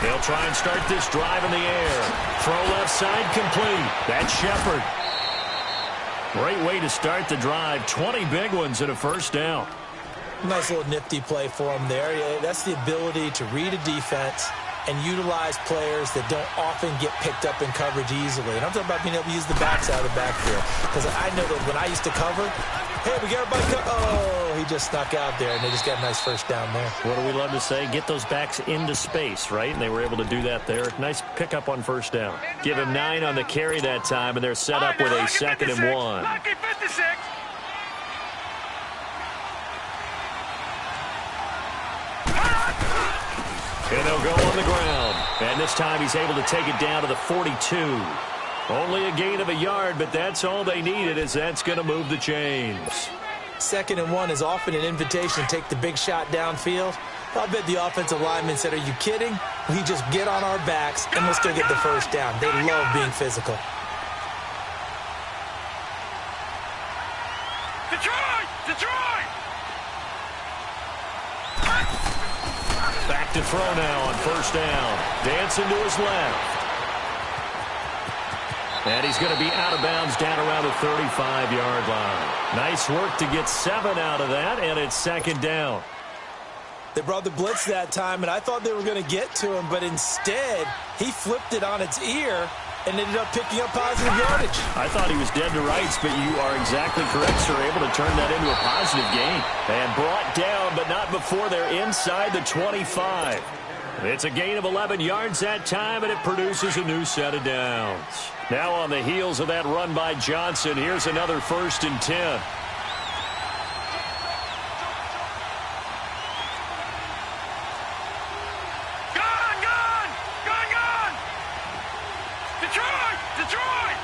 They'll try and start this drive in the air. Throw left side complete. That's Shepard. Great way to start the drive. 20 big ones and a first down. Nice little nifty play for him there. That's the ability to read a defense and utilize players that don't often get picked up in coverage easily. And I'm talking about being able to use the backs out of the backfield. Because I know that when I used to cover, hey, we got everybody oh, he just snuck out there, and they just got a nice first down there. What do we love to say? Get those backs into space, right? And they were able to do that there. Nice pickup on first down. Give him 9 on the carry that time, and they're set up with a 2nd and 1. And they'll go on the ground. And this time he's able to take it down to the 42. Only a gain of a yard, but that's all they needed, as that's going to move the chains. 2nd and 1 is often an invitation to take the big shot downfield. I bet the offensive lineman said, are you kidding? We just get on our backs and let's go get the first down. They love being physical. Detroit! Back to throw now on first down. Dancing to his left. And he's going to be out of bounds down around the 35-yard line. Nice work to get 7 out of that, and it's 2nd down. They brought the blitz that time, and I thought they were going to get to him, but instead he flipped it on its ear and ended up picking up positive yardage. I thought he was dead to rights, but you are exactly correct, sir. Able to turn that into a positive gain. And brought down, but not before they're inside the 25. It's a gain of 11 yards that time, and it produces a new set of downs. Now on the heels of that run by Johnson, here's another 1st and 10. Detroit!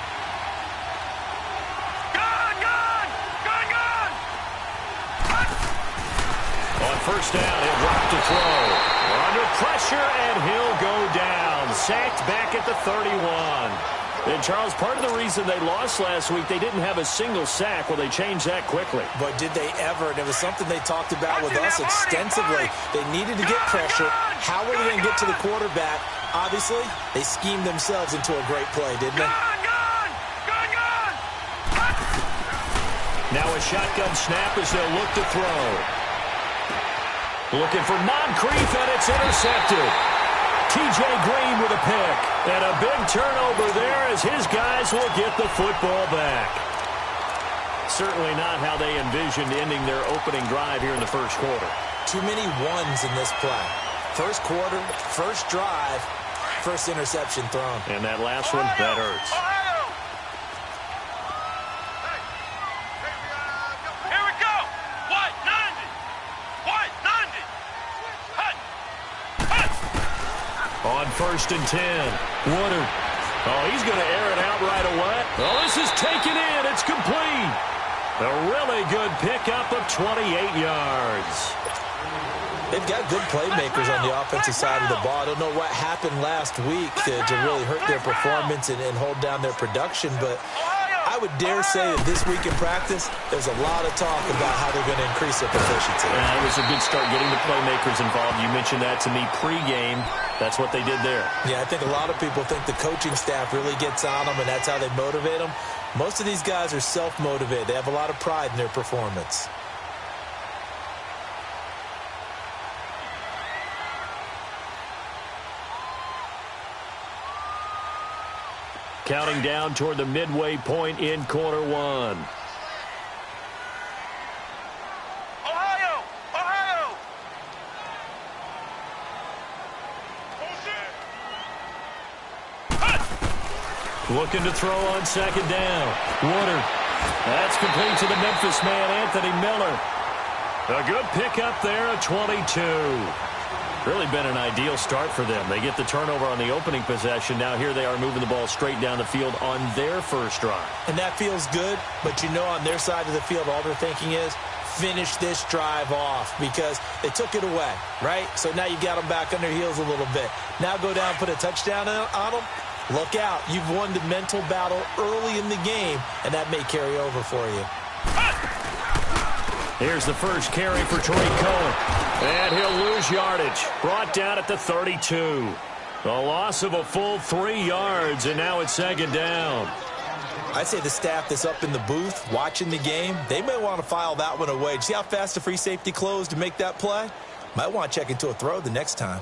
On first down, he'll drop to throw. Under pressure, and he'll go down. Sacked back at the 31. And, Charles, part of the reason they lost last week, they didn't have a single sack. Well, they changed that quickly. But did they ever? And it was something they talked about with us extensively. They needed to get pressure. How were they going to get to the quarterback? Obviously, they schemed themselves into a great play, didn't they? Now a shotgun snap as they'll look to throw. Looking for Moncrief, and it's intercepted. T.J. Green with a pick. And a big turnover there as his guys will get the football back. Certainly not how they envisioned ending their opening drive here in the first quarter. Too many ones in this play. First quarter, first drive, first interception thrown. And that last one, that hurts. On 1st and 10, Woodard. Oh, he's going to air it out right away. Oh, this is taken in. It's complete. A really good pickup of 28 yards. They've got good playmakers on the offensive side of the ball. I don't know what happened last week to really hurt their performance and hold down their production, but I would dare say that this week in practice, there's a lot of talk about how they're going to increase their proficiency. Yeah, it was a good start getting the playmakers involved. You mentioned that to me pregame. That's what they did there. Yeah, I think a lot of people think the coaching staff really gets on them, and that's how they motivate them. Most of these guys are self-motivated. They have a lot of pride in their performance. Counting down toward the midway point in quarter one. Ohio! Looking to throw on 2nd down. Woodard. That's complete to the Memphis man, Anthony Miller. A good pickup there at 22. Really been an ideal start for them. They get the turnover on the opening possession. Now here they are moving the ball straight down the field on their first drive. And that feels good, but you know on their side of the field all they're thinking is finish this drive off because they took it away, right? So now you've got them back on their heels a little bit. Now go down and put a touchdown on them. Look out. You've won the mental battle early in the game, and that may carry over for you. Here's the first carry for Tariq Cohen. And he'll lose yardage. Brought down at the 32. A loss of a full 3 yards, and now it's second down. I'd say the staff that's up in the booth watching the game, they may want to file that one away. See how fast the free safety closed to make that play? Might want to check into a throw the next time.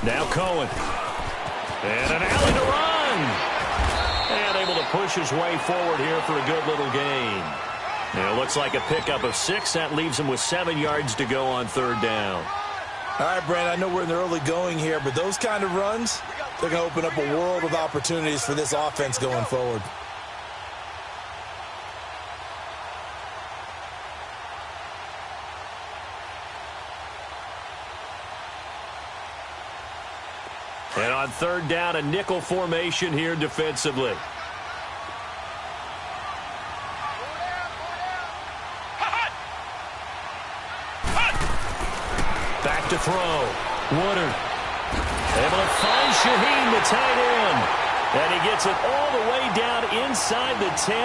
Now Cohen. And an alley to run. And able to push his way forward here for a good little gain. Now it looks like a pickup of 6. That leaves him with 7 yards to go on third down. All right, Brandon, I know we're in the early going here, but those kind of runs, they're going to open up a world of opportunities for this offense going forward. And on third down, a nickel formation here defensively. Back to throw. Woodard. Able to find Shaheen, the tight end. And he gets it all the way down inside the 10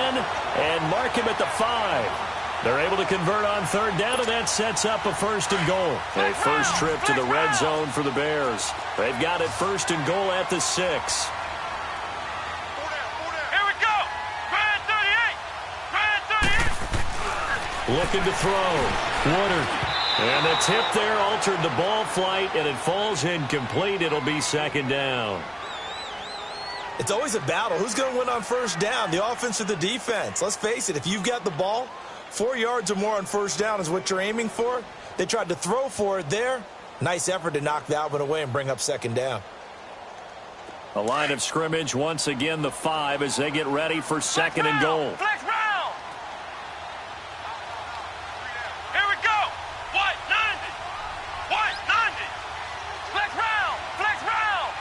and mark him at the 5. They're able to convert on third down, and that sets up a first and goal. A first trip to the red zone for the Bears. They've got it first and goal at the 6. Here we go. Brand 38. Brand 38. Looking to throw. Woodard. And the tip there altered the ball flight, and it falls incomplete. It'll be second down. It's always a battle. Who's going to win on first down, the offense or the defense? Let's face it, if you've got the ball, 4 yards or more on first down is what you're aiming for. They tried to throw for it there. Nice effort to knock that one away and bring up second down. A line of scrimmage, once again, the 5 as they get ready for second and goal. Flex round. Here we go. What? 90. What? 90. Flex round. Flex round.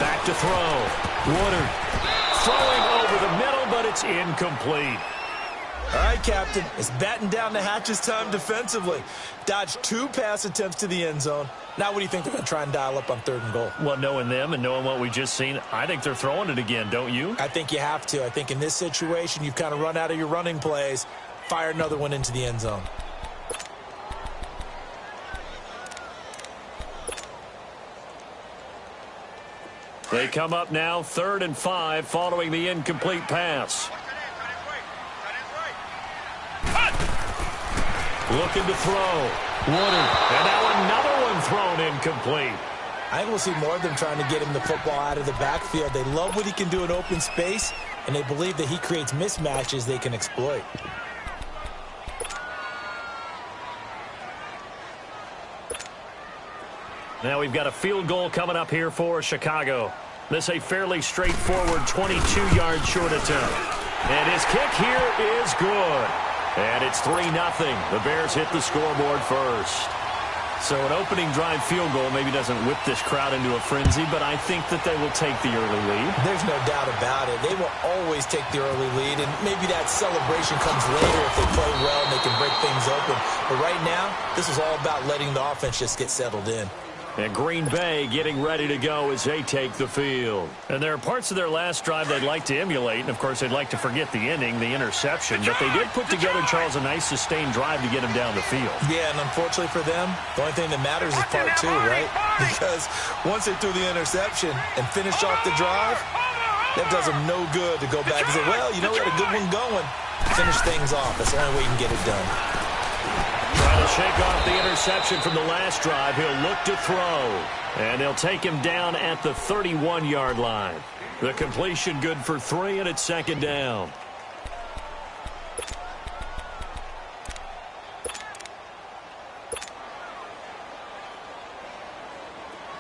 Back to throw. Woodard. Throwing over the middle, but it's incomplete. All right, Captain, it's batten down the hatches time defensively. Dodged 2 pass attempts to the end zone. Now what do you think they're going to try and dial up on third and goal? Well, knowing them and knowing what we just seen, I think they're throwing it again, don't you? I think you have to. I think in this situation, you've kind of run out of your running plays. Fire another one into the end zone. They come up now, 3rd and 5, following the incomplete pass. Looking to throw. Woodard. And now another one thrown incomplete. I think we'll see more of them trying to get him the football out of the backfield. They love what he can do in open space, and they believe that he creates mismatches they can exploit. Now we've got a field goal coming up here for Chicago. This a fairly straightforward 22-yard short attempt. And his kick here is good. And it's 3-0. The Bears hit the scoreboard first. So an opening drive field goal maybe doesn't whip this crowd into a frenzy, but I think that they will take the early lead. There's no doubt about it. They will always take the early lead, and maybe that celebration comes later if they play well and they can break things open. But right now, this is all about letting the offense just get settled in. And Green Bay getting ready to go as they take the field. And there are parts of their last drive they'd like to emulate. And, of course, they'd like to forget the ending, the interception. But they did put together, Charles, a nice sustained drive to get him down the field. Yeah, and unfortunately for them, the only thing that matters is part 2, right? Because once they threw the interception and finished off the drive, that does them no good to go back and say, well, you know, we had a good one going. Finish things off. That's the only way you can get it done. Trying to shake off the interception from the last drive. He'll look to throw. And they'll take him down at the 31-yard line. The completion good for 3, and it's second down.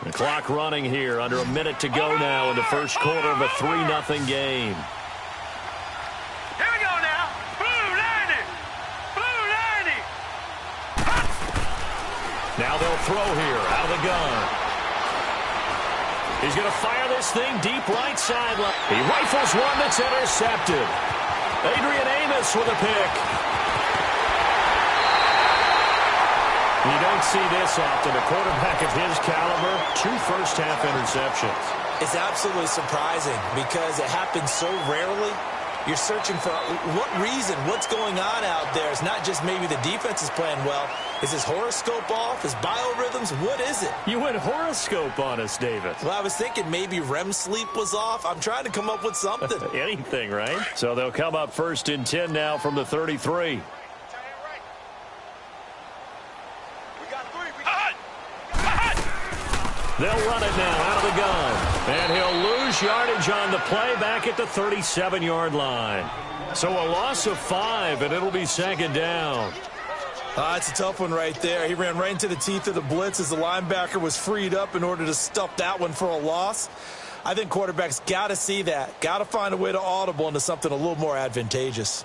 The clock running here. Under a minute to go now in the first quarter of a 3-0 game. Here we go now. Blue 90. Blue 90. Now they'll throw here out of the gun. He's going to fire this thing deep right sideline. He rifles one that's intercepted. Adrian Amos with a pick. You don't see this often. A quarterback of his caliber, 2 first-half interceptions. It's absolutely surprising because it happens so rarely. You're searching for what reason, what's going on out there. It's not just maybe the defense is playing well. Is his horoscope off? His biorhythms? What is it? You went horoscope on us, David. Well, I was thinking maybe REM sleep was off. I'm trying to come up with something. Anything, right? So they'll come up 1st and 10 now from the 33. They'll run it now out of the gun. And he'll lose yardage on the play back at the 37-yard line. So a loss of 5, and it'll be 2nd down. It's a tough one right there. He ran right into the teeth of the blitz as the linebacker was freed up in order to stuff that one for a loss. I think quarterbacks got to see that. Got to find a way to audible into something a little more advantageous.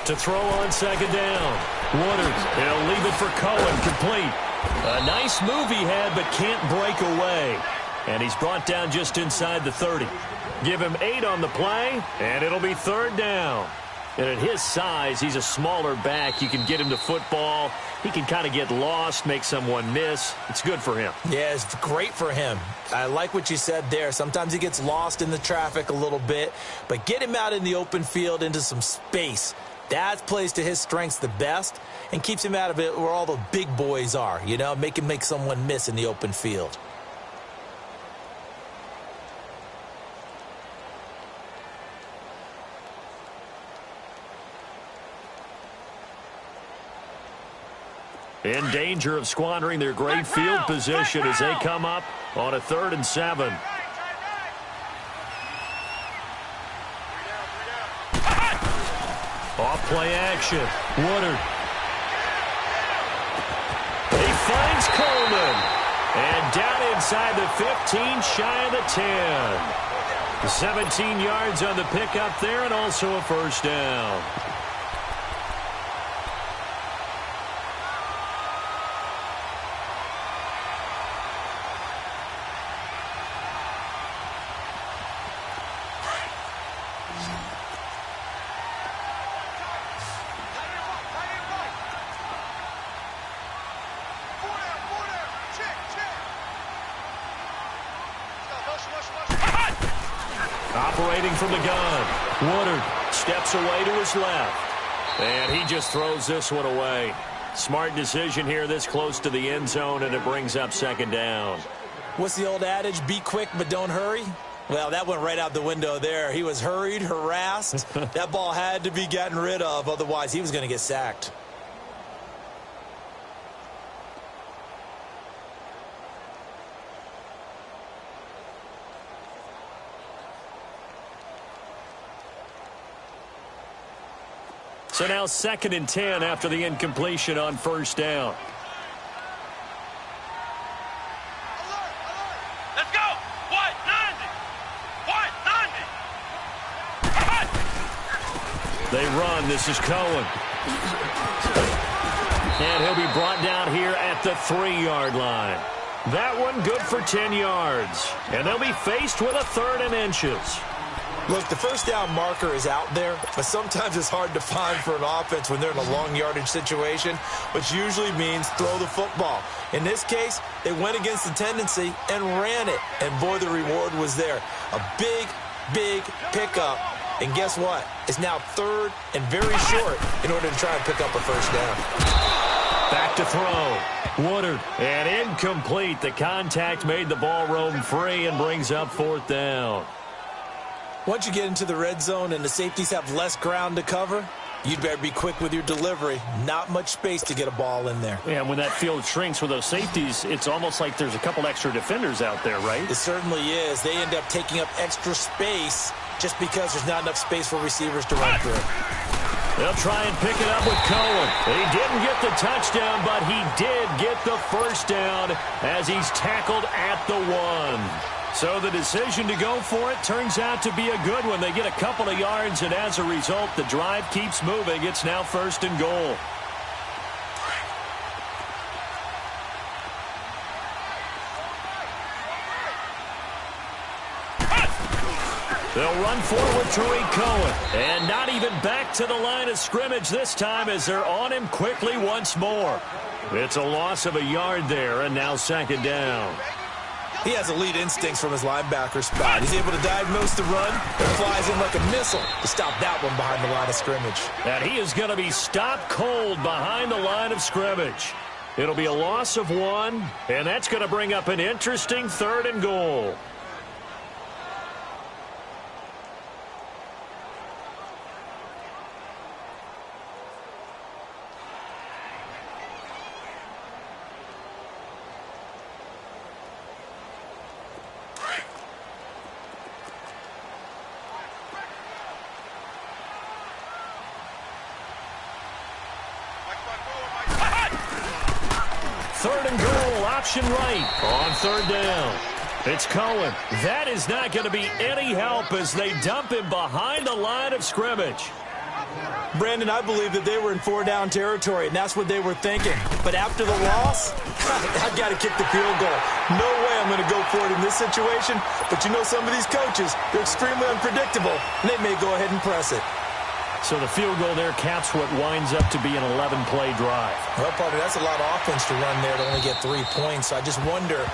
To throw on 2nd down. Woodard, he'll leave it for Cohen, complete. A nice move he had, but can't break away. And he's brought down just inside the 30. Give him 8 on the play, and it'll be 3rd down. And at his size, he's a smaller back. You can get him to football. He can kind of get lost, make someone miss. It's good for him. Yeah, it's great for him. I like what you said there. Sometimes he gets lost in the traffic a little bit, but get him out in the open field into some space. That plays to his strengths the best and keeps him out of it where all the big boys are, you know, make him make someone miss in the open field. In danger of squandering their great field position as they come up on a 3rd and 7. Off play action. Woodard. He finds Coleman. And down inside the 15, shy of the 10. 17 yards on the pickup there and also a 1st down. Operating from the gun. Woodard steps away to his left. And he just throws this one away. Smart decision here this close to the end zone, and it brings up 2nd down. What's the old adage? Be quick, but don't hurry. Well, that went right out the window there. He was hurried, harassed. That ball had to be gotten rid of. Otherwise, he was going to get sacked. So now 2nd and 10 after the incompletion on 1st down. Let's go. What? 90. What? 90. They run. This is Cohen. And he'll be brought down here at the 3-yard line. That one good for 10 yards. And they'll be faced with a 3rd and inches. Look, the 1st down marker is out there, but sometimes it's hard to find for an offense when they're in a long yardage situation, which usually means throw the football. In this case, they went against the tendency and ran it, and boy, the reward was there. A big, big pickup, and guess what? It's now 3rd and very short in order to try and pick up a 1st down. Back to throw. Woodard, and incomplete. The contact made the ball roam free and brings up 4th down. Once you get into the red zone and the safeties have less ground to cover, you'd better be quick with your delivery. Not much space to get a ball in there. Yeah, when that field shrinks with those safeties, it's almost like there's a couple extra defenders out there, right? It certainly is. They end up taking up extra space just because there's not enough space for receivers to run through. They'll try and pick it up with Cohen. He didn't get the touchdown, but he did get the 1st down as he's tackled at the 1. So the decision to go for it turns out to be a good one. They get a couple of yards, and as a result, the drive keeps moving. It's now 1st and goal. They'll run forward Tariq Cohen. And not even back to the line of scrimmage this time as they're on him quickly once more. It's a loss of a yard there, and now second down. He has elite instincts from his linebacker spot. He's able to diagnose the run and flies in like a missile to stop that one behind the line of scrimmage. And he is going to be stopped cold behind the line of scrimmage. It'll be a loss of 1, and that's going to bring up an interesting 3rd and goal. Third and goal, option right on 3rd down. It's Cohen. That is not going to be any help as they dump him behind the line of scrimmage. Brandon, I believe that they were in 4-down territory, and that's what they were thinking. But after the loss, I've got to kick the field goal. No way I'm going to go for it in this situation. But you know some of these coaches, they're extremely unpredictable, and they may go ahead and press it. So the field goal there caps what winds up to be an 11-play drive. Well, partner, that's a lot of offense to run there to only get 3 points. So I just wonder,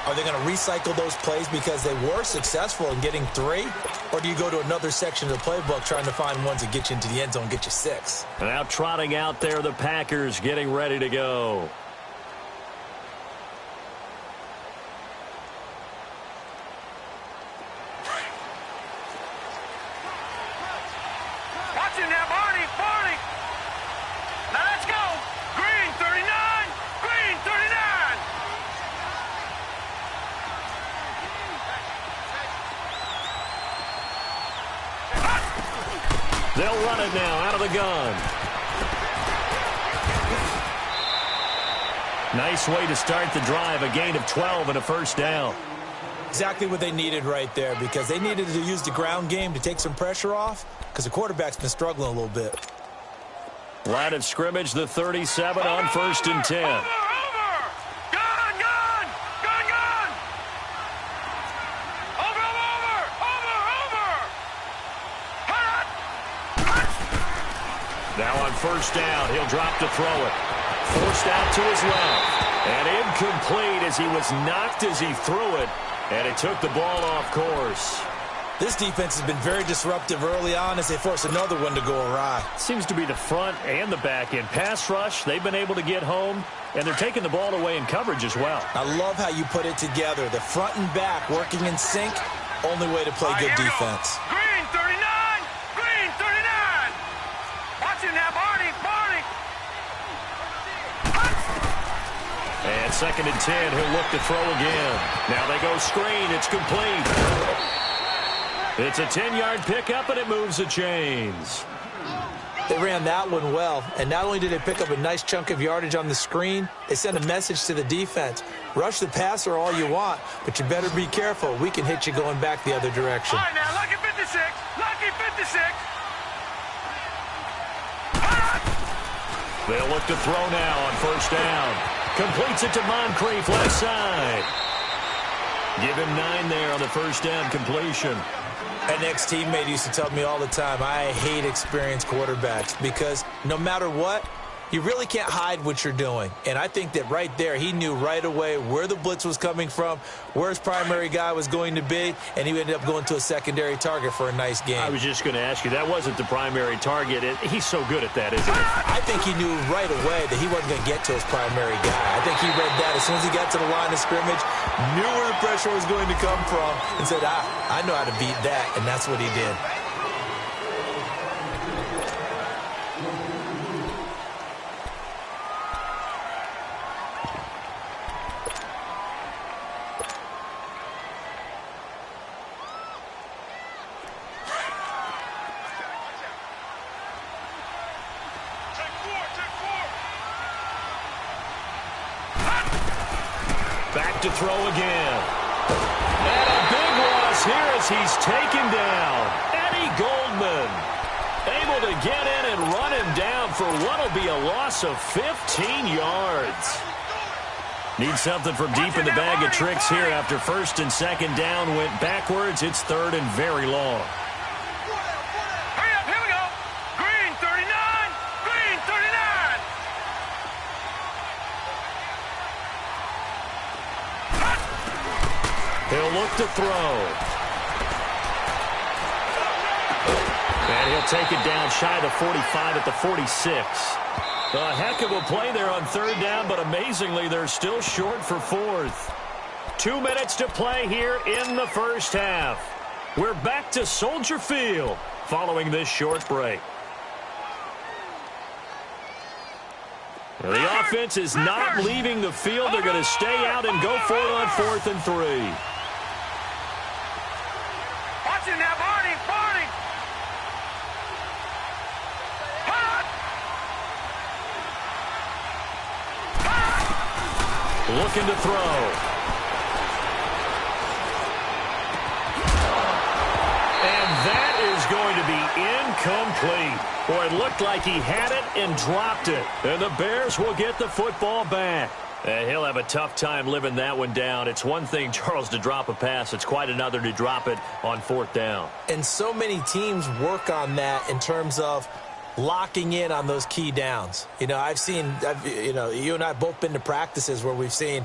are they going to recycle those plays because they were successful in getting 3? Or do you go to another section of the playbook trying to find ones that get you into the end zone and get you 6? And now trotting out there, the Packers getting ready to go. They'll run it now out of the gun. Nice way to start the drive, a gain of 12 and a 1st down. Exactly what they needed right there, because they needed to use the ground game to take some pressure off because the quarterback's been struggling a little bit. Line of scrimmage, the 37 on 1st and 10. Now on 1st down, he'll drop to throw it. Forced out to his left. And incomplete as he was knocked as he threw it. And it took the ball off course. This defense has been very disruptive early on as they force another one to go awry. Seems to be the front and the back end. Pass rush, they've been able to get home. And they're taking the ball away in coverage as well. I love how you put it together. The front and back working in sync. Only way to play good defense. Green 39! Green 39! Watch him now, Barney! And 2nd and 10, he'll look to throw again. Now they go screen, it's complete. It's a 10-yard pickup, and it moves the chains. They ran that one well, and not only did they pick up a nice chunk of yardage on the screen, they sent a message to the defense. Rush the passer all you want, but you better be careful. We can hit you going back the other direction. All right, now, lucky 56. Lucky 56. They'll look to throw now on 1st down. Completes it to Moncrief, left side. Give him 9 there on the 1st down completion. An ex-teammate used to tell me all the time, I hate experienced quarterbacks because no matter what, you really can't hide what you're doing. And I think that right there, he knew right away where the blitz was coming from, where his primary guy was going to be, and he ended up going to a secondary target for a nice game. I was just going to ask you, that wasn't the primary target. He's so good at that, isn't he? I think he knew right away that he wasn't going to get to his primary guy. I think he read that as soon as he got to the line of scrimmage, knew where the pressure was going to come from, and said, I know how to beat that, and that's what he did. Back to throw again. And a big loss here as he's taken down. Eddie Goldman able to get in and run him down for what will be a loss of 15 yards. Need something from deep in the bag of tricks here after first and second down went backwards. It's third and very long. Hurry up, here we go. Green 39, green 39. He'll look to throw. And he'll take it down shy of the 45 at the 46. A heck of a play there on third down, but amazingly, they're still short for fourth. 2 minutes to play here in the first half. We're back to Soldier Field following this short break. The offense is not leaving the field. They're going to stay out and go for it on 4th and 3. Watch it now, Barney, Barney. Looking to throw. And that is going to be incomplete. Boy, it looked like he had it and dropped it. And the Bears will get the football back. And he'll have a tough time living that one down. It's one thing, Charles, to drop a pass. It's quite another to drop it on 4th down. And so many teams work on that in terms of locking in on those key downs. You know, you and I both been to practices where we've seen,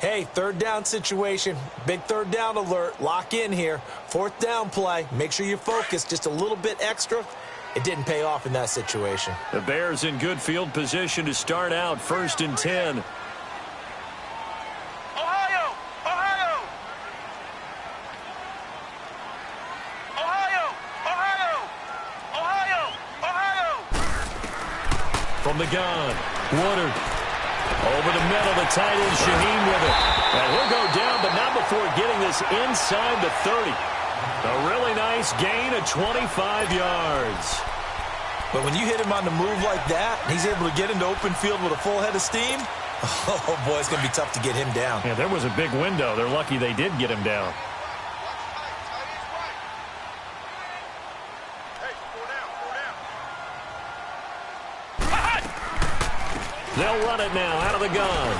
hey, 3rd down situation, big 3rd down alert, lock in here. 4th down play, make sure you focus just a little bit extra. It didn't pay off in that situation. The Bears in good field position to start out 1st and 10. Ohio, Ohio. Ohio, Ohio. Ohio, Ohio. From the gun, Woodard. Over the middle, the tight end, Shaheen with it. And he'll go down, but not before getting this inside the 30. A really nice gain of 25 yards. But when you hit him on the move like that, he's able to get into open field with a full head of steam, oh, boy, it's going to be tough to get him down. Yeah, there was a big window. They're lucky they did get him down. They'll run it now out of the gun.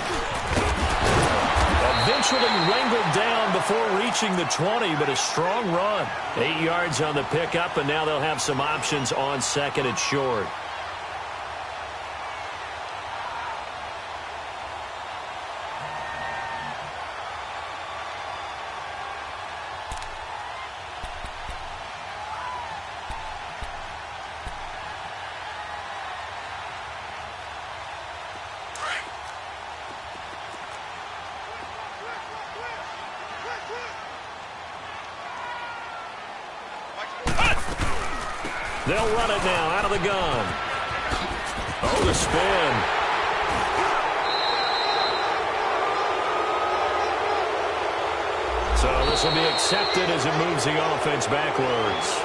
Eventually wrangled down before reaching the 20, but a strong run. 8 yards on the pickup, and now they'll have some options on 2nd and short. They'll run it now out of the gun. Oh, the spin. So this will be accepted as it moves the offense backwards.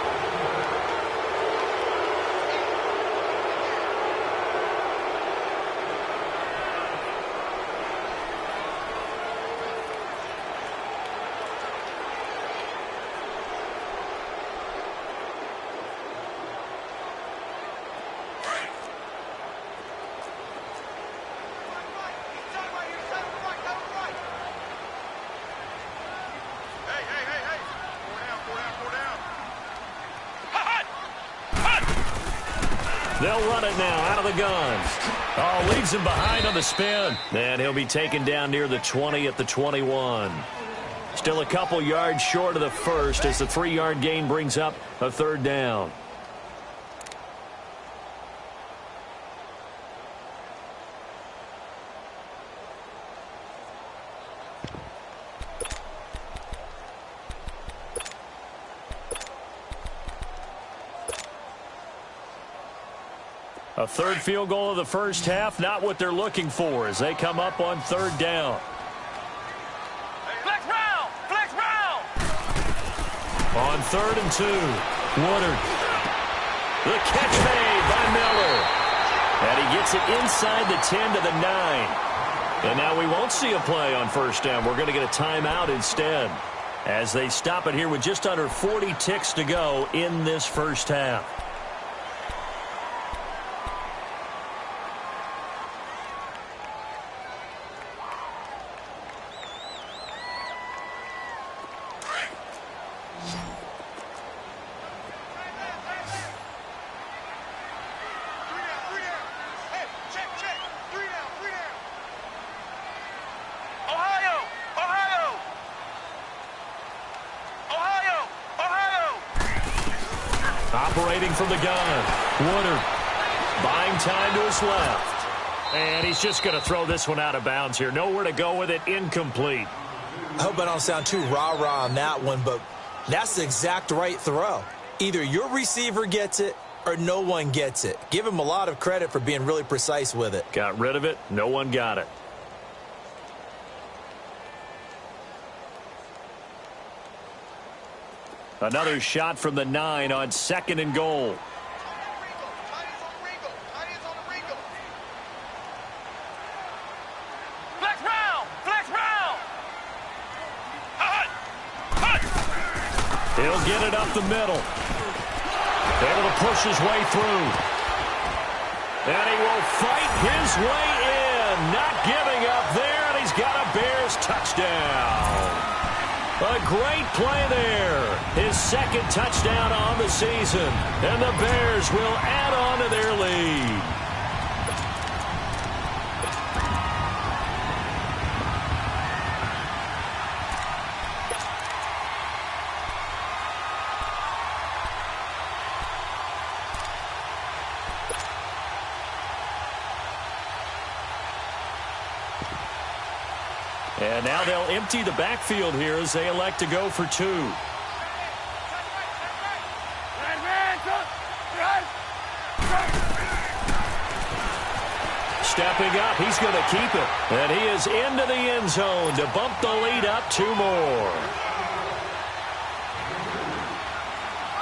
They'll run it now out of the gun. Oh, leaves him behind on the spin. And he'll be taken down near the 20 at the 21. Still a couple yards short of the first as the 3-yard gain brings up a 3rd down. A 3rd field goal of the first half, not what they're looking for as they come up on 3rd down. Flex round, flex round. On 3rd and 2, Woodard. The catch made by Miller. And he gets it inside the 10 to the 9. And now we won't see a play on 1st down. We're going to get a timeout instead as they stop it here with just under 40 ticks to go in this first half. Operating from the gun. Woodard buying time to his left. And he's just going to throw this one out of bounds here. Nowhere to go with it. Incomplete. I hope I don't sound too rah-rah on that one, but that's the exact right throw. Either your receiver gets it or no one gets it. Give him a lot of credit for being really precise with it. Got rid of it. No one got it. Another shot from the 9 on 2nd and goal. Flex round! Flex round! He'll get it up the middle. Able to push his way through. And he will fight his way in. Not giving up there, and he's got a Bears touchdown. A great play there. His 2nd touchdown on the season. And the Bears will add on to their lead. And now they'll empty the backfield here as they elect to go for 2. Stepping up, he's going to keep it. And he is into the end zone to bump the lead up 2 more.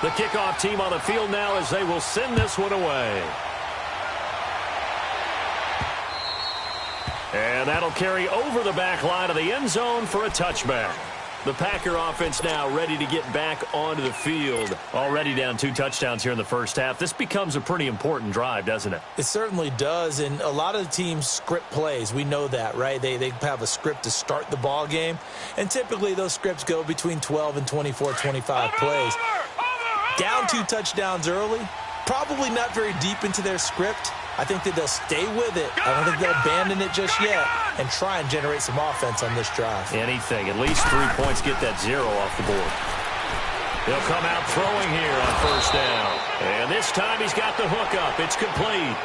The kickoff team on the field now as they will send this one away. And that'll carry over the back line of the end zone for a touchback. The Packer offense now ready to get back onto the field. Already down 2 touchdowns here in the first half. This becomes a pretty important drive, doesn't it? It certainly does, and a lot of the teams script plays. We know that, right? They have a script to start the ball game, and typically those scripts go between 12 and 24, 25 plays. Down 2 touchdowns early, probably not very deep into their script. I think that they'll stay with it. I don't think they'll abandon it just yet and try and generate some offense on this drive. Anything. At least 3 points. Get that 0 off the board. He'll come out throwing here on 1st down. And this time he's got the hook up. It's complete.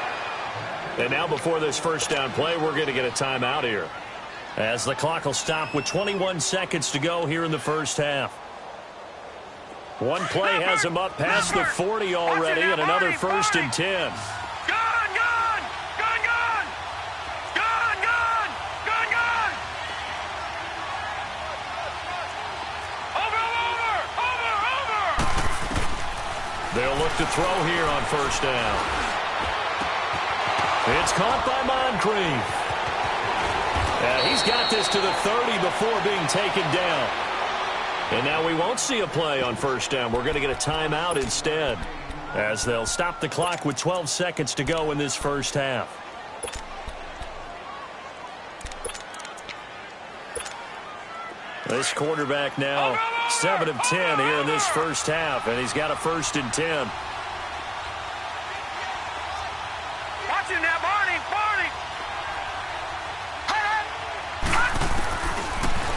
And now before this 1st down play, we're going to get a timeout here, as the clock will stop with 21 seconds to go here in the first half. One play has him up past the 40 already, and another 1st and 10. They'll look to throw here on 1st down. It's caught by Moncrief. And he's got this to the 30 before being taken down. And now we won't see a play on 1st down. We're going to get a timeout instead, as they'll stop the clock with 12 seconds to go in this first half. This quarterback now 7 of 10 here in this first half, and he's got a 1st and 10. Watch him now, Barney!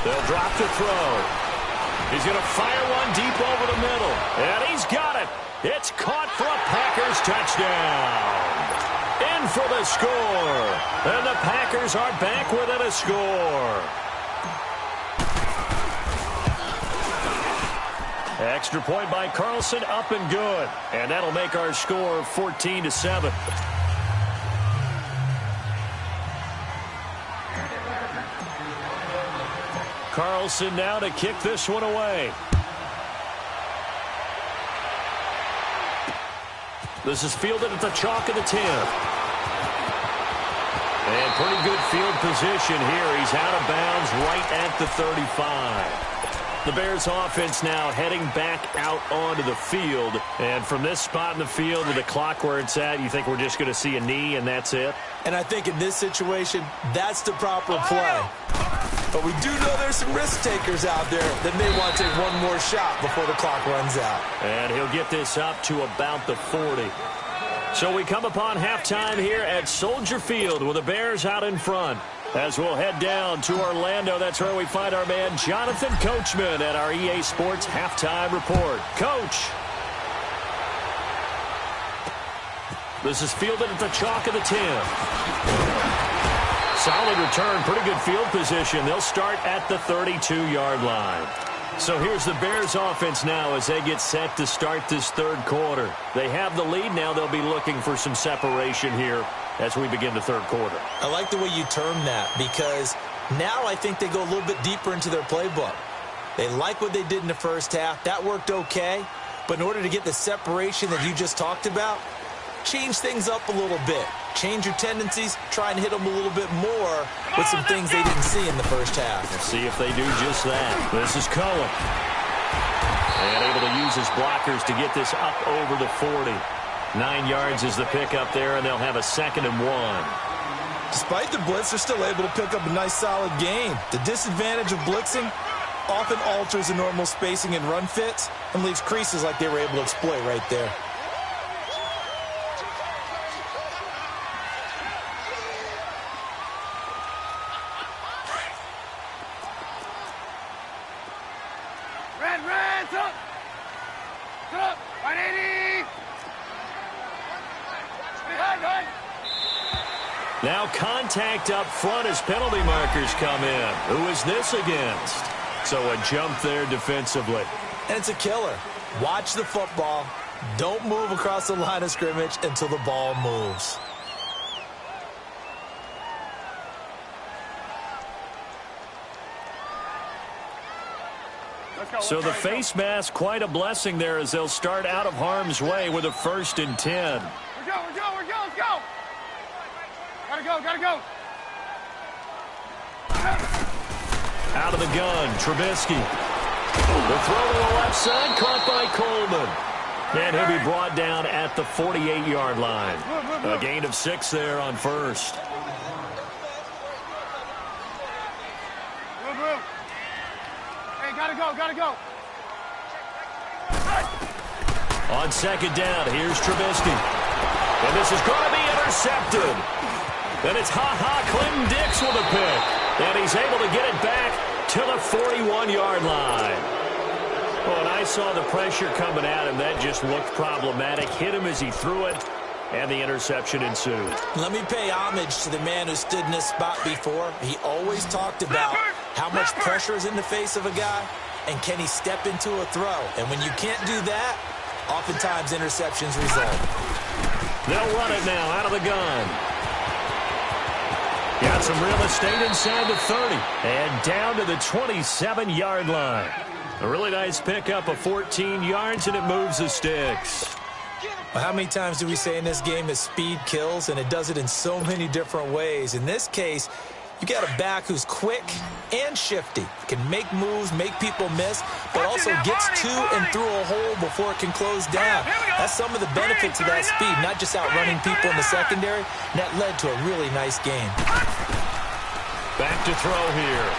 They'll drop the throw. He's going to fire one deep over the middle, and he's got it. It's caught for a Packers touchdown. In for the score, and the Packers are back within a score. Extra point by Carlson, up and good. And that'll make our score 14-7. Carlson now to kick this one away. This is fielded at the chalk of the 10. And pretty good field position here. He's out of bounds right at the 35. The Bears offense now heading back out onto the field. And from this spot in the field with the clock where it's at, you think we're just going to see a knee and that's it? And I think in this situation, that's the proper play. But we do know there's some risk takers out there that may want to take one more shot before the clock runs out. And he'll get this up to about the 40. So we come upon halftime here at Soldier Field with the Bears out in front. As we'll head down to Orlando, that's where we find our man Jonathan Coachman at our EA Sports Halftime Report. Coach. This is fielded at the chalk of the 10. Solid return, pretty good field position. They'll start at the 32-yard line. So here's the Bears offense now as they get set to start this third quarter. They have the lead now. They'll be looking for some separation here as we begin the third quarter. I like the way you term that because now I think they go a little bit deeper into their playbook. They like what they did in the first half. That worked okay. But in order to get the separation that you just talked about, change things up a little bit. Change your tendencies. Try and hit them a little bit more with some things they didn't see in the first half. We'll see if they do just that. This is Cohen. And able to use his blockers to get this up over the 40. 9 yards is the pickup there, and they'll have a 2nd and 1. Despite the blitz, they're still able to pick up a nice solid gain. The disadvantage of blitzing often alters the normal spacing and run fits and leaves creases like they were able to exploit right there. Red, up! 180! Now contact up front as penalty markers come in. Who is this against? So a jump there defensively. And it's a killer. Watch the football. Don't move across the line of scrimmage until the ball moves. So the face mask, quite a blessing there as they'll start out of harm's way with a 1st and 10. We're go, let's go! Gotta go! Out of the gun, Trubisky. The throw to the left side, caught by Coleman. And he'll be brought down at the 48-yard line. A gain of 6 there on 1st. Hey, gotta go! On 2nd down, here's Trubisky. And this is going to be intercepted. And it's Clinton Dix with a pick. And he's able to get it back to the 41-yard line. Well, and I saw the pressure coming at him. That just looked problematic. Hit him as he threw it, and the interception ensued. Let me pay homage to the man who stood in this spot before. He always talked about how much pressure is in the face of a guy, and can he step into a throw. And when you can't do that, oftentimes interceptions result. They'll run it now out of the gun. Got some real estate inside the 30 and down to the 27-yard line. A really nice pickup of 14 yards, and it moves the sticks. Well, how many times do we say in this game that speed kills, and it does it in so many different ways? In this case, you got a back who's quick and shifty, can make moves, make people miss, but also gets to and through a hole before it can close down. That's some of the benefits of that speed, not just outrunning people in the secondary. And that led to a really nice game. Back to throw here.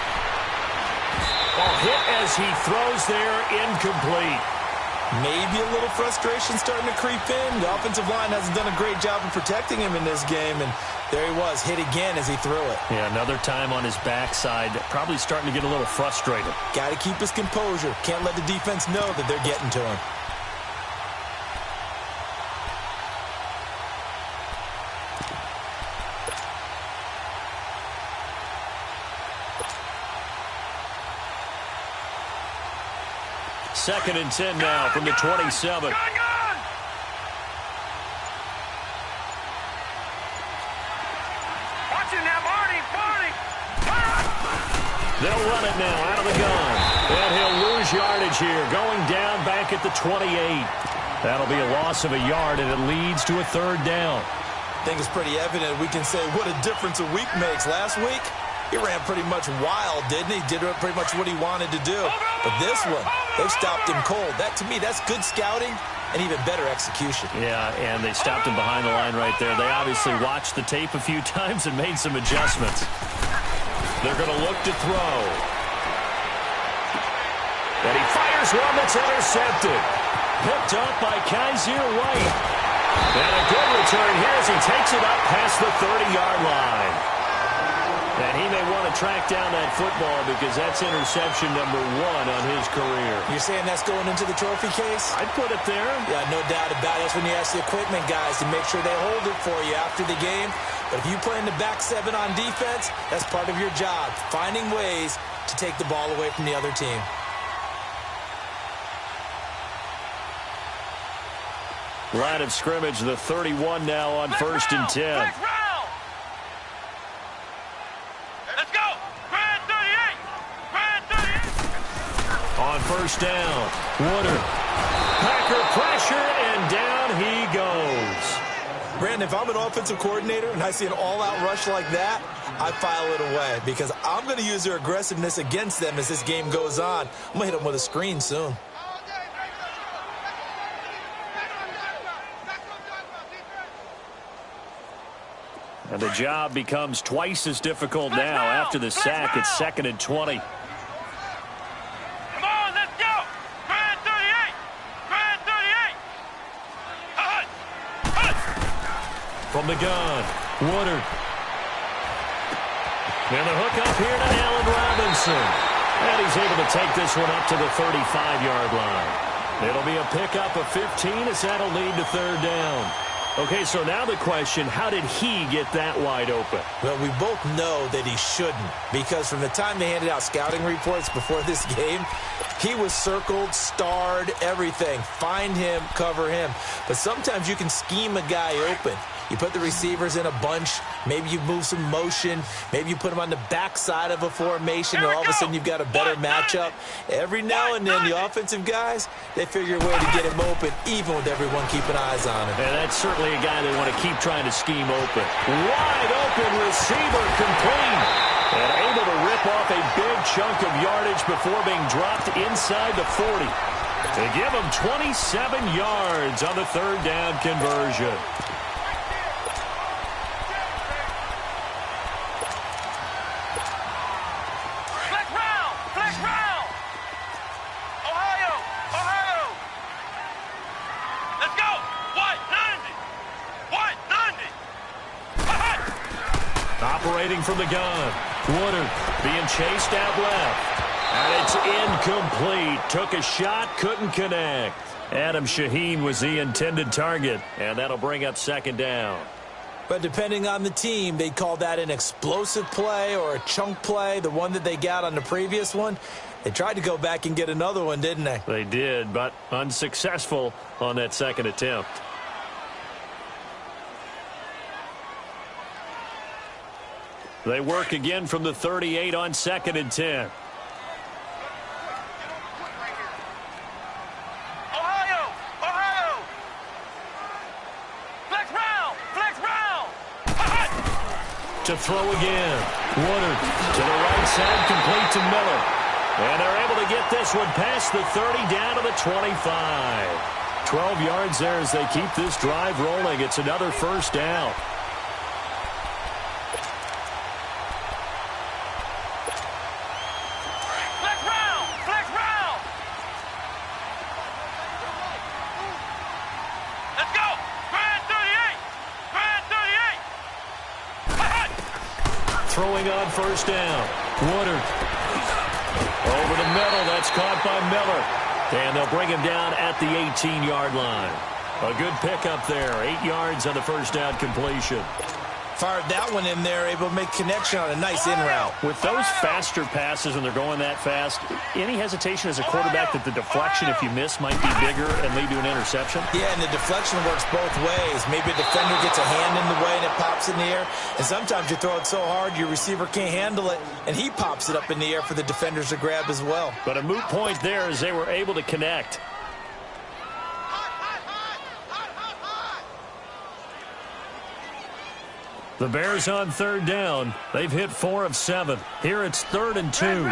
Ball hit as he throws there, incomplete. Maybe a little frustration starting to creep in. The offensive line hasn't done a great job of protecting him in this game, and there he was, hit again as he threw it. Yeah, another time on his backside, probably starting to get a little frustrated. Got to keep his composure. Can't let the defense know that they're getting to him. Second and 10 now from the 27. Gun! Watch it now, Barney! They'll run it now out of the gun. And he'll lose yardage here, going down back at the 28. That'll be a loss of a yard, and it leads to a 3rd down. I think it's pretty evident we can say what a difference a week makes. Last week, he ran pretty much wild, didn't he? Did pretty much what he wanted to do. But this one, they've stopped him cold. That, to me, that's good scouting and even better execution. Yeah, and they stopped him behind the line right there. They obviously watched the tape a few times and made some adjustments. They're going to look to throw. And he fires one that's intercepted. Picked up by Kaiser White. And a good return here as he takes it up past the 30-yard line. And he may want to track down that football because that's interception number 1 on his career. You're saying that's going into the trophy case? I'd put it there. Yeah, no doubt about it. That's when you ask the equipment guys to make sure they hold it for you after the game. But if you play in the back 7 on defense, that's part of your job, finding ways to take the ball away from the other team. Line of scrimmage, the 31 now on first and 10. On first down, Woodard. Packer pressure, and down he goes. Brandon, if I'm an offensive coordinator and I see an all-out rush like that, I file it away because I'm going to use their aggressiveness against them as this game goes on. I'm going to hit them with a screen soon. And the job becomes twice as difficult now after the sack. It's 2nd and 20. From the gun, Woodard. And the hook up here to Allen Robinson. And he's able to take this one up to the 35-yard line. It'll be a pickup of 15 as that'll lead to 3rd down. Okay, so now the question, how did he get that wide open? Well, we both know that he shouldn't because from the time they handed out scouting reports before this game, he was circled, starred, everything. Find him, cover him. But sometimes you can scheme a guy open. You put the receivers in a bunch. Maybe you move some motion. Maybe you put them on the backside of a formation, and all of a sudden you've got a better matchup. Every now and then, the offensive guys, they figure a way to get him open, even with everyone keeping eyes on him. And that's certainly a guy they want to keep trying to scheme open. Wide open receiver complete. And able to rip off a big chunk of yardage before being dropped inside the 40. To give him 27 yards on the 3rd down conversion. Operating from the gun. Woodard being chased out left. And it's incomplete. Took a shot, couldn't connect. Adam Shaheen was the intended target. And that'll bring up 2nd down. But depending on the team, they call that an explosive play or a chunk play, the one that they got on the previous one. They tried to go back and get another one, didn't they? They did, but unsuccessful on that 2nd attempt. They work again from the 38 on 2nd and 10. Ohio! Flex round! To throw again. Woodard to the right side, complete to Miller. And they're able to get this one past the 30 down to the 25. 12 yards there as they keep this drive rolling. It's another 1st down. Throwing on 1st down. Woodard. Over the middle. That's caught by Miller. And they'll bring him down at the 18-yard line. A good pickup there. 8 yards on the 1st down completion. Fired that one in there, able to make connection on a nice in route. With those faster passes when they're going that fast, any hesitation as a quarterback that the deflection, if you miss, might be bigger and lead to an interception? Yeah, and the deflection works both ways. Maybe a defender gets a hand in the way and it pops in the air. And sometimes you throw it so hard your receiver can't handle it, and he pops it up in the air for the defenders to grab as well. But a moot point there as they were able to connect. The Bears on 3rd down. They've hit 4 of 7. Here it's 3rd and 2.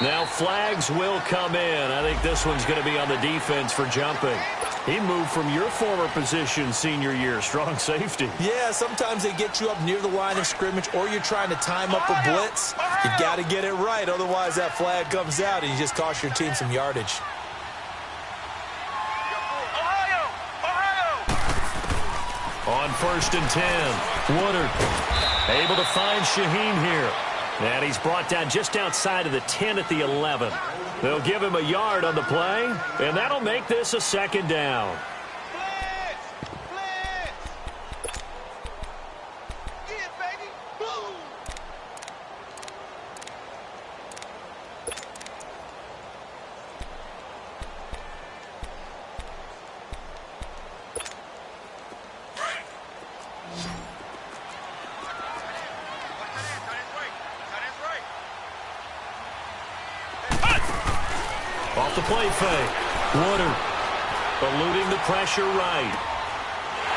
Now flags will come in. I think this one's going to be on the defense for jumping. He moved from your former position senior year, strong safety. Yeah, sometimes they get you up near the line of scrimmage or you're trying to time up a blitz. You've got to get it right. Otherwise, that flag comes out and you just cost your team some yardage. On 1st and 10, Woodard able to find Shaheen here. And he's brought down just outside of the 10 at the 11. They'll give him a yard on the play, and that'll make this a 2nd down. Off the play fake. Woodard eluding the pressure right.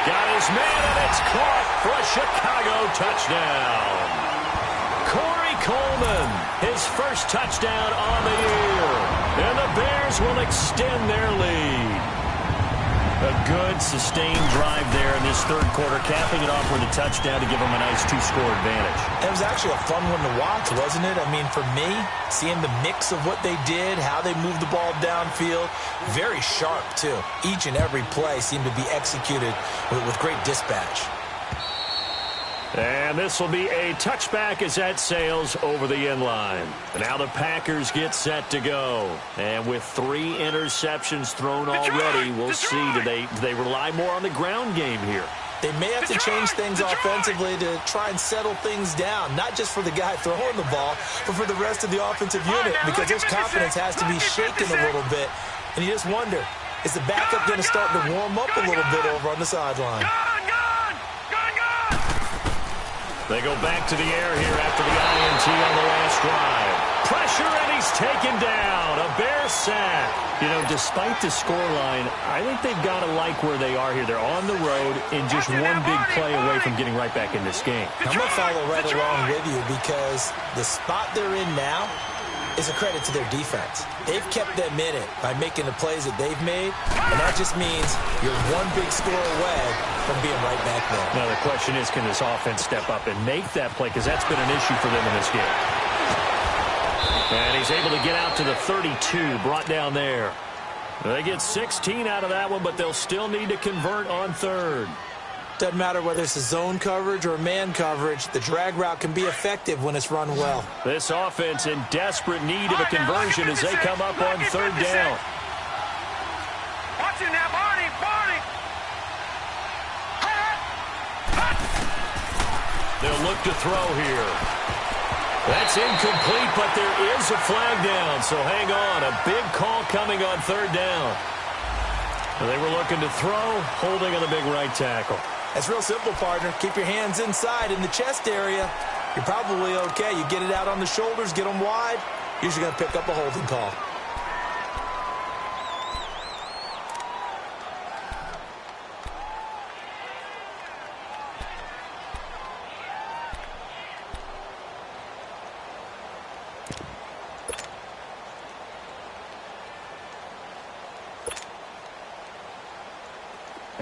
Got his man, and it's caught for a Chicago touchdown. Corey Coleman, his first touchdown on the year. And the Bears will extend their lead. A good, sustained drive there in this 3rd quarter, capping it off with a touchdown to give them a nice 2-score advantage. It was actually a fun one to watch, wasn't it? I mean, for me, seeing the mix of what they did, how they moved the ball downfield, very sharp, too. Each and every play seemed to be executed with great dispatch. And this will be a touchback as that sails over the end line. Now the Packers get set to go. And with 3 interceptions thrown already, we'll see, do they rely more on the ground game here? They may have to change things offensively to try and settle things down, not just for the guy throwing the ball, but for the rest of the offensive unit, because his confidence has to be shaken a little bit. And you just wonder, is the backup going to start to warm up a little bit over on the sideline? They go back to the air here after the INT on the last drive. Pressure, and he's taken down. A Bear sack. You know, despite the scoreline, I think they've got to like where they are here. They're on the road and just one big play away from getting right back in this game. I'm going to follow right along with you because the spot they're in now is a credit to their defense. They've kept them in it by making the plays that they've made, and that just means you're one big score away from being right back there. Now the question is, can this offense step up and make that play, because that's been an issue for them in this game. And he's able to get out to the 32, brought down there. They get 16 out of that one, but they'll still need to convert on 3rd. Doesn't matter whether it's a zone coverage or man coverage, the drag route can be effective when it's run well. This offense in desperate need of a conversion as they come up on 3rd down. Watch it now, Barney! They'll look to throw here. That's incomplete, but there is a flag down, so hang on. A big call coming on 3rd down. They were looking to throw, holding on the big right tackle. That's real simple, partner. Keep your hands inside in the chest area. You're probably okay. You get it out on the shoulders, get them wide, usually going to pick up a holding call.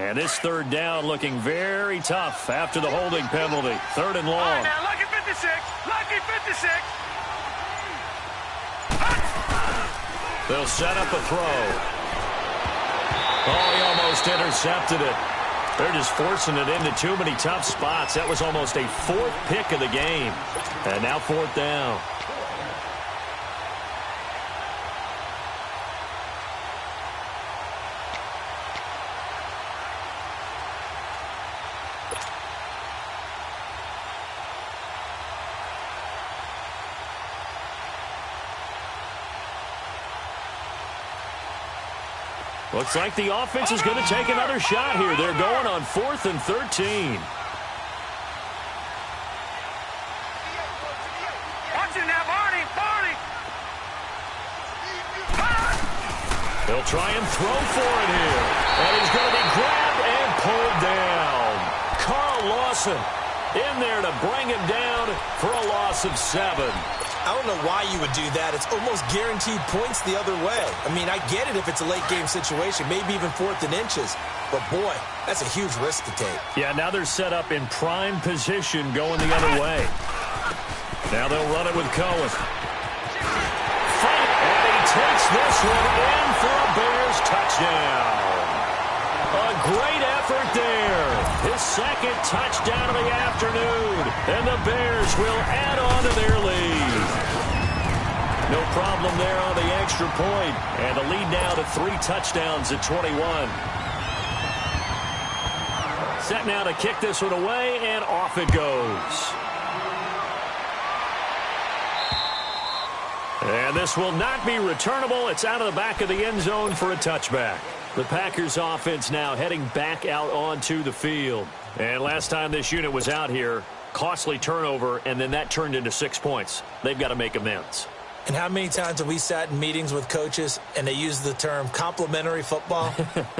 And this 3rd down looking very tough after the holding penalty. 3rd and long. All right, now, lucky 56. Lucky 56. They'll set up a throw. Oh, he almost intercepted it. They're just forcing it into too many tough spots. That was almost a 4th pick of the game. And now 4th down. Looks like the offense is going to take another shot here. They're going on 4th and 13. Watch it now, Barney! They'll try and throw for it here. And he's going to be grabbed and pulled down. Carl Lawson in there to bring him down for a loss of 7. I don't know why you would do that. It's almost guaranteed points the other way. I mean, I get it if it's a late-game situation, maybe even 4th and inches. But, boy, that's a huge risk to take. Yeah, now they're set up in prime position going the other way. Now they'll run it with Cohen. And he takes this one in for a Bears touchdown. A great effort there. His second touchdown of the afternoon. And the Bears will add on to their lead. No problem there on the extra point. And the lead now to 3 touchdowns at 21. Set now to kick this one away, and off it goes. And this will not be returnable. It's out of the back of the end zone for a touchback. The Packers offense now heading back out onto the field. And last time this unit was out here, costly turnover, and then that turned into 6 points. They've got to make amends. And how many times have we sat in meetings with coaches and they use the term complementary football?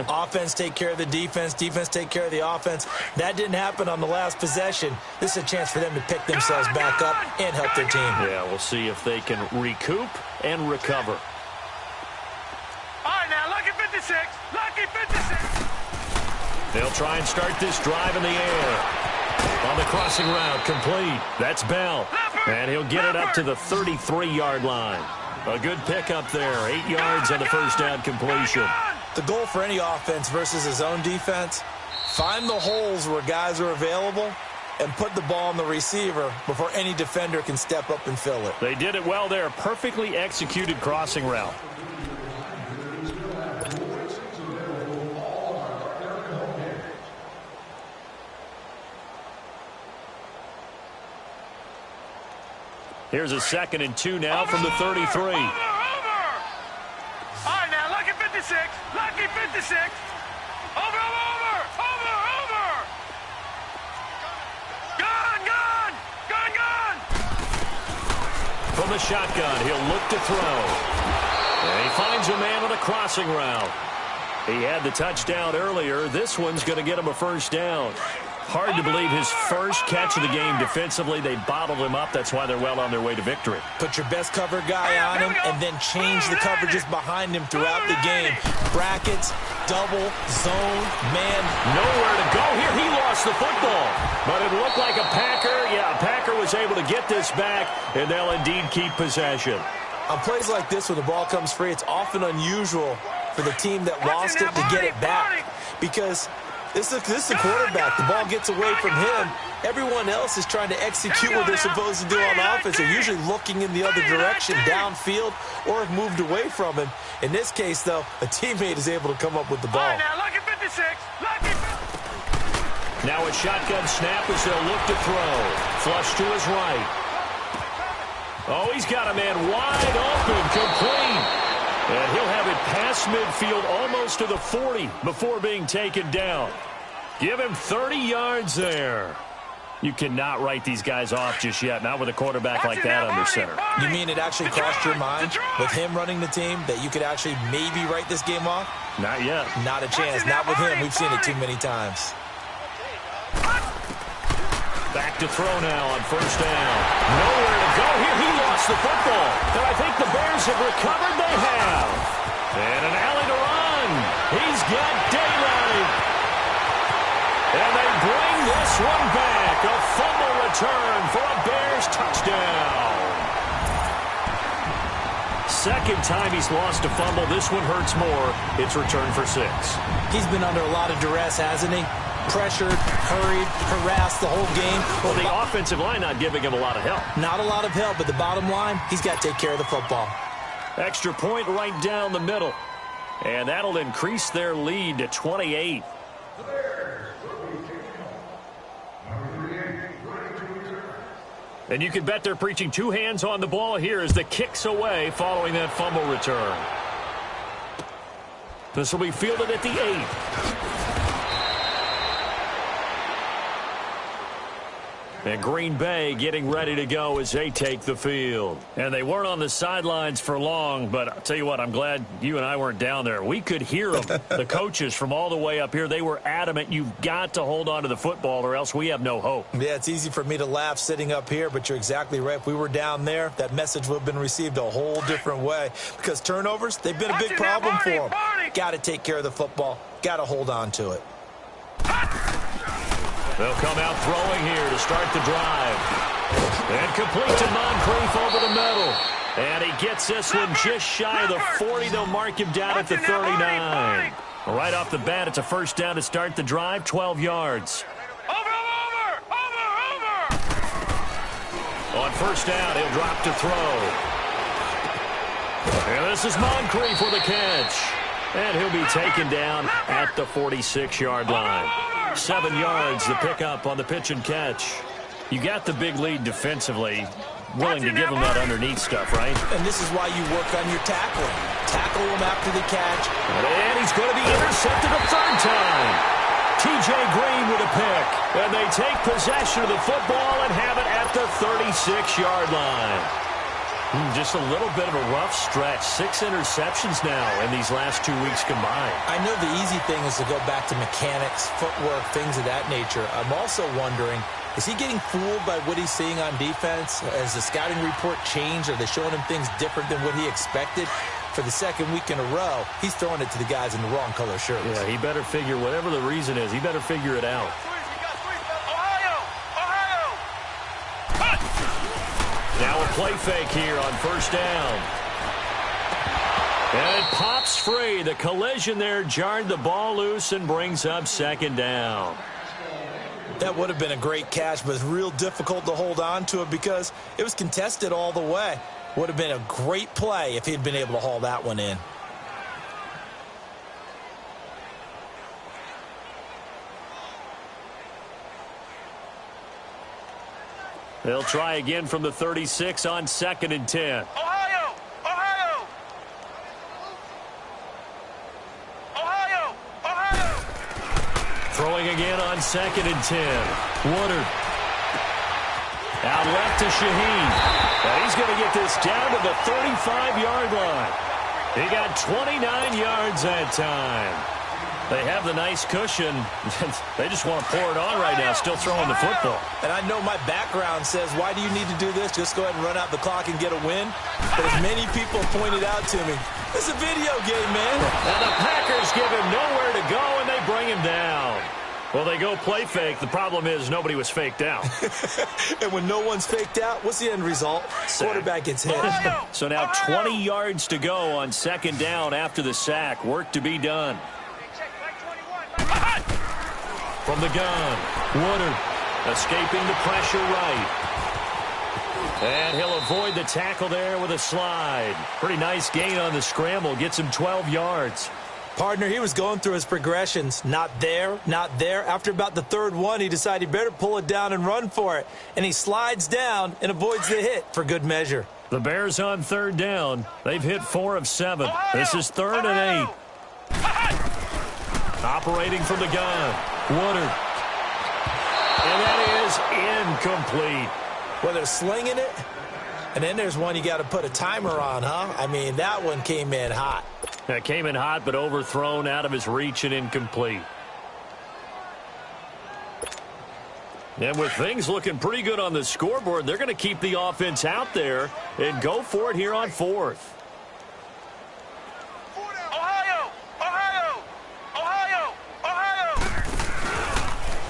Offense take care of the defense, defense take care of the offense. That didn't happen on the last possession. This is a chance for them to pick themselves back up and help their team. Yeah, we'll see if they can recoup and recover. All right, now, lucky 56. Lucky 56. They'll try and start this drive in the air. On the crossing route, complete. That's Bell. And he'll get it up to the 33-yard line. A good pickup there. 8 yards on the first down completion. The goal for any offense versus his own defense, find the holes where guys are available and put the ball on the receiver before any defender can step up and fill it. They did it well there. Perfectly executed crossing route. Here's a 2nd and 2 now from the 33. Over. All right, now, lucky 56. Lucky 56. Over. Gun. From the shotgun, he'll look to throw. And he finds a man on the crossing route. He had the touchdown earlier. This one's going to get him a first down. Hard to believe his first catch of the game defensively. They bottled him up. That's why they're well on their way to victory. Put your best cover guy on him and then change the coverages behind him throughout the game. Brackets, double, zone, man. Nowhere to go here. He lost the football. But it looked like a Packer. Yeah, a Packer was able to get this back, and they'll indeed keep possession. On plays like this, when the ball comes free, it's often unusual for the team that lost it to get it back. Because this is the quarterback. The ball gets away from him. Everyone else is trying to execute what they're supposed to do on offense. They're usually looking in the other direction, downfield, or have moved away from him. In this case, though, a teammate is able to come up with the ball. Now, lucky 56. Lucky 56. Now a shotgun snap as they'll look to throw. Flush to his right. Oh, he's got a man wide open, complete. And he'll have it past midfield almost to the 40 before being taken down. Give him 30 yards there. You cannot write these guys off just yet, not with a quarterback like that under center. You mean it actually crossed your mind with him running the team that you could actually maybe write this game off? Not yet. Not a chance. Not with him. We've seen it too many times. Back to throw now on first down. Nowhere to go here. He lost the football. And I think the Bears have recovered. They have. And an alley to run. He's got daylight. And they bring this one back. A fumble return for a Bears touchdown. Second time he's lost a fumble. This one hurts more. It's returned for 6. He's been under a lot of duress, hasn't he? Pressured, hurried, harassed the whole game. Well, the offensive line not giving him a lot of help. Not a lot of help, but the bottom line, he's got to take care of the football. Extra point right down the middle. And that'll increase their lead to 28. And you can bet they're preaching 2 hands on the ball here as the kick's away following that fumble return. This will be fielded at the 8. And Green Bay getting ready to go as they take the field. And they weren't on the sidelines for long, but I'll tell you what, I'm glad you and I weren't down there. We could hear them, the coaches from all the way up here. They were adamant, you've got to hold on to the football or else we have no hope. Yeah, it's easy for me to laugh sitting up here, but you're exactly right. If we were down there, that message would have been received a whole different way. Because turnovers, they've been a big problem for them. Got to take care of the football. Got to hold on to it. They'll come out throwing here to start the drive. And complete to Moncrief over the middle. And he gets this one just shy of the 40. They'll mark him down at the 39. Right off the bat, it's a first down to start the drive, 12 yards. Over! On first down, he'll drop to throw. And this is Moncrief for the catch. And he'll be taken down at the 46-yard line. 7 yards, the pickup on the pitch and catch. You got the big lead defensively. Willing to give him that underneath stuff, right? And this is why you work on your tackling. Tackle him after the catch. And he's going to be intercepted a third time. T.J. Green with a pick. And they take possession of the football and have it at the 36-yard line. Just a little bit of a rough stretch. 6 interceptions now in these last 2 weeks combined. I know the easy thing is to go back to mechanics, footwork, things of that nature. I'm also wondering, is he getting fooled by what he's seeing on defense? Has the scouting report changed? Are they showing him things different than what he expected? For the second week in a row, he's throwing it to the guys in the wrong color shirts. Yeah, he better figure, whatever the reason is, he better figure it out. Now a play fake here on first down. And it pops free. The collision there jarred the ball loose and brings up second down. That would have been a great catch, but it's real difficult to hold on to it because it was contested all the way. Would have been a great play if he'd been able to haul that one in. They'll try again from the 36 on 2nd and 10. Ohio! Throwing again on 2nd and 10. Woodard. Out left to Shaheen. And he's going to get this down to the 35-yard line. He got 29 yards that time. They have the nice cushion. They just want to pour it on right now, still throwing the football. And I know my background says, why do you need to do this? Just go ahead and run out the clock and get a win. But as many people pointed out to me, it's a video game, man. And the Packers give him nowhere to go, and they bring him down. Well, they go play fake. The problem is nobody was faked out. And when no one's faked out, what's the end result? Quarterback gets hit. So now 20 yards to go on 2nd down after the sack. Work to be done. From the gun, Woodard escaping the pressure right. And he'll avoid the tackle there with a slide. Pretty nice gain on the scramble. Gets him 12 yards. Partner, he was going through his progressions. Not there, not there. After about the third one, he decided he better pull it down and run for it. And he slides down and avoids the hit for good measure. The Bears on 3rd down. They've hit 4 of 7. This is 3rd and 8. Operating from the gun, Woodard. And that is incomplete. Well, they're slinging it. And then there's one you got to put a timer on, huh? I mean, that one came in hot. That came in hot, but overthrown, out of his reach, and incomplete. And with things looking pretty good on the scoreboard, they're going to keep the offense out there and go for it here on 4th.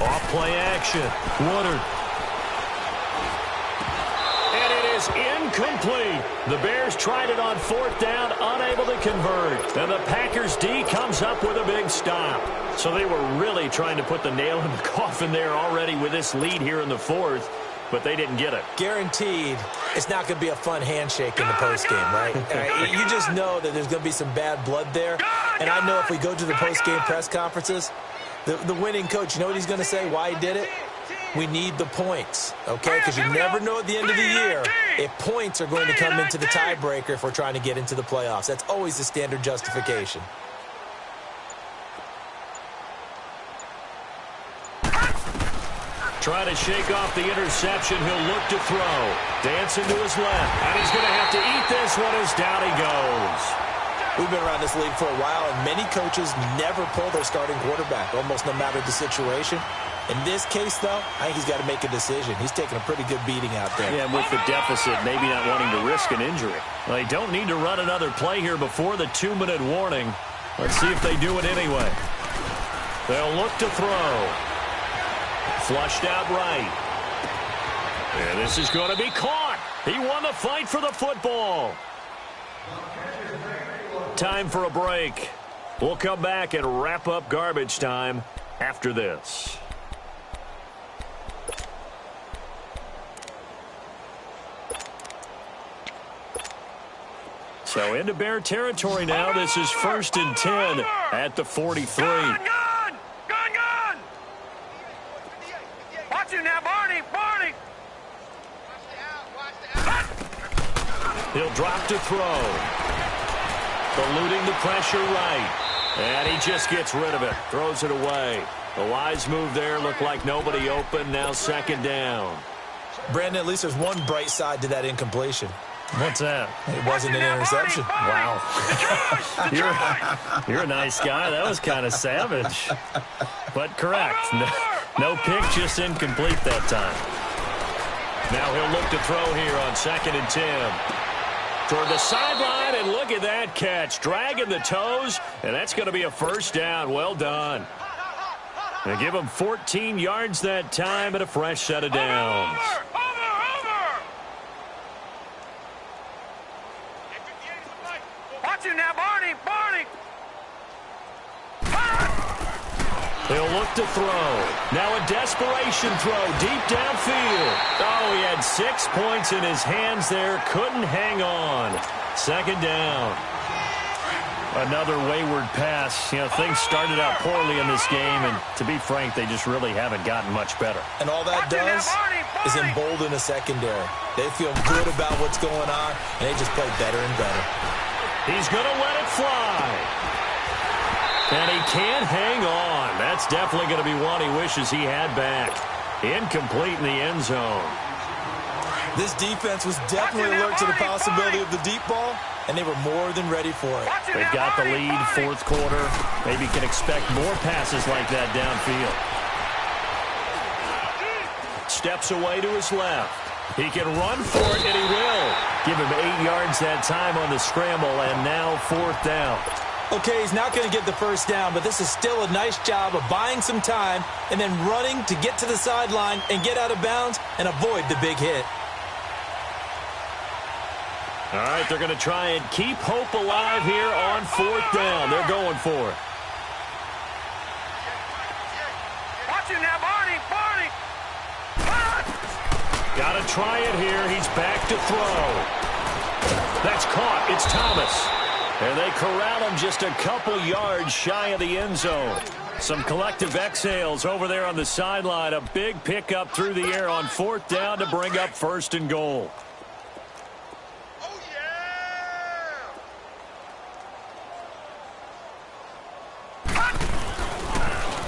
Off play action. Woodard. And it is incomplete. The Bears tried it on 4th down, unable to convert. And the Packers D comes up with a big stop. So they were really trying to put the nail in the coffin there already with this lead here in the 4th, but they didn't get it. Guaranteed it's not going to be a fun handshake in the postgame, right? You just know that there's going to be some bad blood there. And I know if we go to the postgame press conferences, the winning coach, you know what he's going to say, why he did it? We need the points, okay? Because you never know at the end of the year if points are going to come into the tiebreaker if we're trying to get into the playoffs. That's always the standard justification. Trying to shake off the interception. He'll look to throw. Dancing to his left. And he's going to have to eat this one as down he goes. We've been around this league for a while, and many coaches never pull their starting quarterback, almost no matter the situation. In this case, though, I think he's got to make a decision. He's taking a pretty good beating out there. Yeah, and with the deficit, maybe not wanting to risk an injury. Well, they don't need to run another play here before the 2-minute warning. Let's see if they do it anyway. They'll look to throw. Flushed out right. And this is going to be caught. He won the fight for the football. Time for a break. We'll come back and wrap up garbage time after this. So into Bear territory now. This is 1st and 10 at the 43. Gun! Watch it now, Barney! He'll drop to throw. Eluding the pressure right. And he just gets rid of it. Throws it away. A wise move there. Looked like nobody open. Now 2nd down. Brandon, at least there's one bright side to that incompletion. What's that? It wasn't an interception. Wow. You're a nice guy. That was kind of savage. But correct. No pick, just incomplete that time. Now he'll look to throw here on 2nd and 10. Toward the sideline, and look at that catch. Dragging the toes, and that's going to be a 1st down. Well done. They give him 14 yards that time and a fresh set of downs. Watch it now, Barney! He'll look to throw. Now a desperation throw deep downfield. Oh, he had 6 points in his hands there. Couldn't hang on. 2nd down. Another wayward pass. You know, things started out poorly in this game, and to be frank, they just really haven't gotten much better. And all that does is embolden a secondary. They feel good about what's going on, and they just play better and better. He's going to let it fly. And he can't hang on. That's definitely going to be one he wishes he had back. Incomplete in the end zone. This defense was definitely alert to the possibility of the deep ball, and they were more than ready for it. They've got the lead, 4th quarter. Maybe can expect more passes like that downfield. Steps away to his left. He can run for it, and he will. Give him 8 yards that time on the scramble, and now 4th down. Okay, he's not going to get the 1st down, but this is still a nice job of buying some time and then running to get to the sideline and get out of bounds and avoid the big hit. All right, they're going to try and keep hope alive here on 4th down. They're going for it. Watch it now, Barney! Got to try it here. He's back to throw. That's caught. It's Thomas. And they corral him just a couple yards shy of the end zone. Some collective exhales over there on the sideline. A big pickup through the air on 4th down to bring up 1st and goal.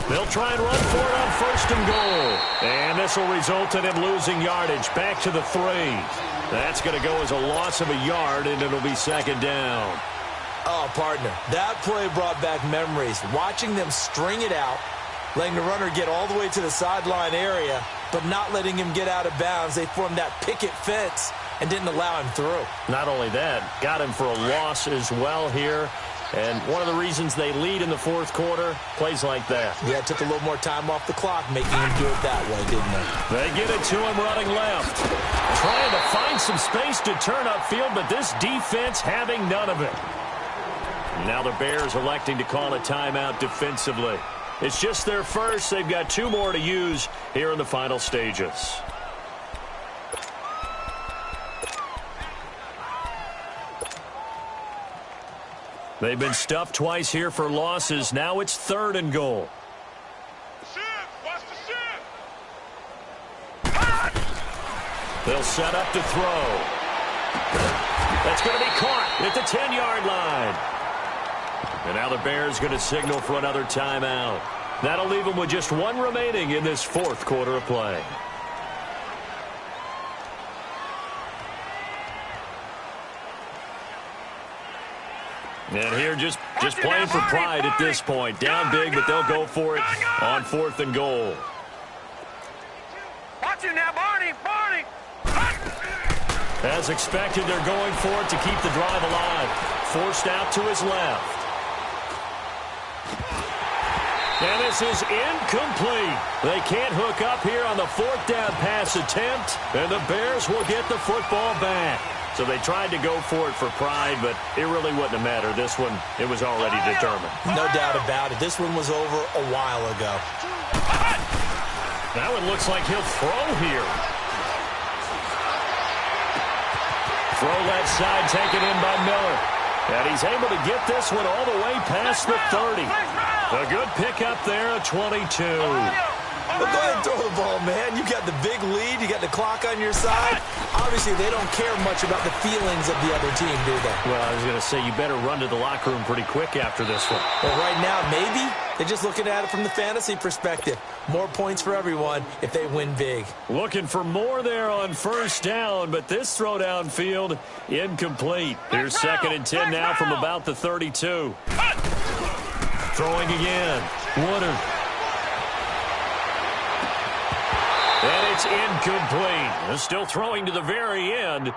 They'll try and run for it on 1st and goal. And this will result in him losing yardage back to the 3. That's going to go as a loss of a yard, and it'll be 2nd down. Oh, partner, that play brought back memories. Watching them string it out, letting the runner get all the way to the sideline area, but not letting him get out of bounds. They formed that picket fence and didn't allow him through. Not only that, got him for a loss as well here. And one of the reasons they lead in the 4th quarter, plays like that. Yeah, it took a little more time off the clock, making him do it that way, didn't they? They get it to him running left. Trying to find some space to turn upfield, but this defense having none of it. Now the Bears electing to call a timeout defensively. It's just their first. They've got 2 more to use here in the final stages. They've been stuffed twice here for losses. Now it's 3rd and goal. They'll set up to throw. That's going to be caught at the 10-yard line. And now the Bears going to signal for another timeout. That'll leave them with just 1 remaining in this 4th quarter of play. And here just playing for pride at this point. Down big, but they'll go for it on 4th and goal. Watch it now, Barney! As expected, they're going for it to keep the drive alive. Forced out to his left. And this is incomplete. They can't hook up here on the 4th down pass attempt, and the Bears will get the football back. So they tried to go for it for pride, but it really wouldn't have mattered. This one, it was already determined. No doubt about it. This one was over a while ago. Now it looks like he'll throw here. Throw left side taken in by Miller. And he's able to get this one all the way past the 30. A good pickup there, a 22. Well, go ahead and throw the ball, man. You got the big lead. You got the clock on your side. Obviously, they don't care much about the feelings of the other team, do they? Well, I was going to say, you better run to the locker room pretty quick after this one. Well, right now, maybe they're just looking at it from the fantasy perspective. More points for everyone if they win big. Looking for more there on first down, but this throw downfield incomplete. Here's 2nd and 10 now from about the 32. Throwing again. Woodard. And it's incomplete. Still throwing to the very end.